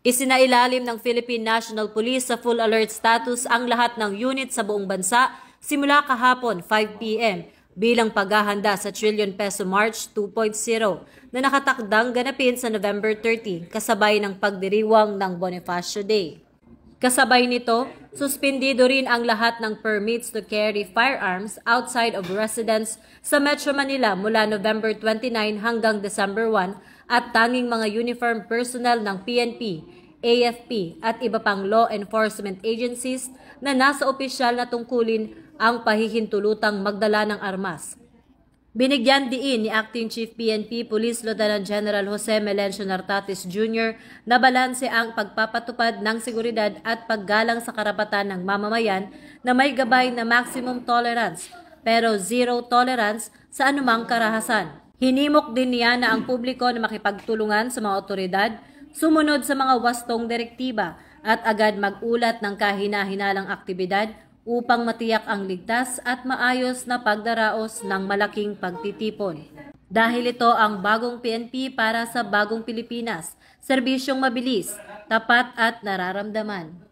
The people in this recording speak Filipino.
Isinailalim ng Philippine National Police sa full alert status ang lahat ng unit sa buong bansa simula kahapon 5 p.m. bilang paghahanda sa trillion peso March 2.0 na nakatakdang ganapin sa November 30 kasabay ng pagdiriwang ng Bonifacio Day. Kasabay nito, suspindido rin ang lahat ng permits to carry firearms outside of residence sa Metro Manila mula November 29 hanggang December 1 at tanging mga uniform personnel ng PNP, AFP at iba pang law enforcement agencies na nasa opisyal na tungkulin ang pahihintulutang magdala ng armas. Binigyan diin ni Acting Chief PNP Police Lieutenant General Jose Melencio Nartatis Jr. na balanse ang pagpapatupad ng seguridad at paggalang sa karapatan ng mamamayan na may gabay na maximum tolerance pero zero tolerance sa anumang karahasan. Hinimok din niya na ang publiko na makipagtulungan sa mga otoridad, sumunod sa mga wastong direktiba at agad mag-ulat ng kahina-hinalang aktibidad upang matiyak ang ligtas at maayos na pagdaraos ng malaking pagtitipon. Dahil ito ang bagong PNP para sa bagong Pilipinas, serbisyong mabilis, tapat at nararamdaman.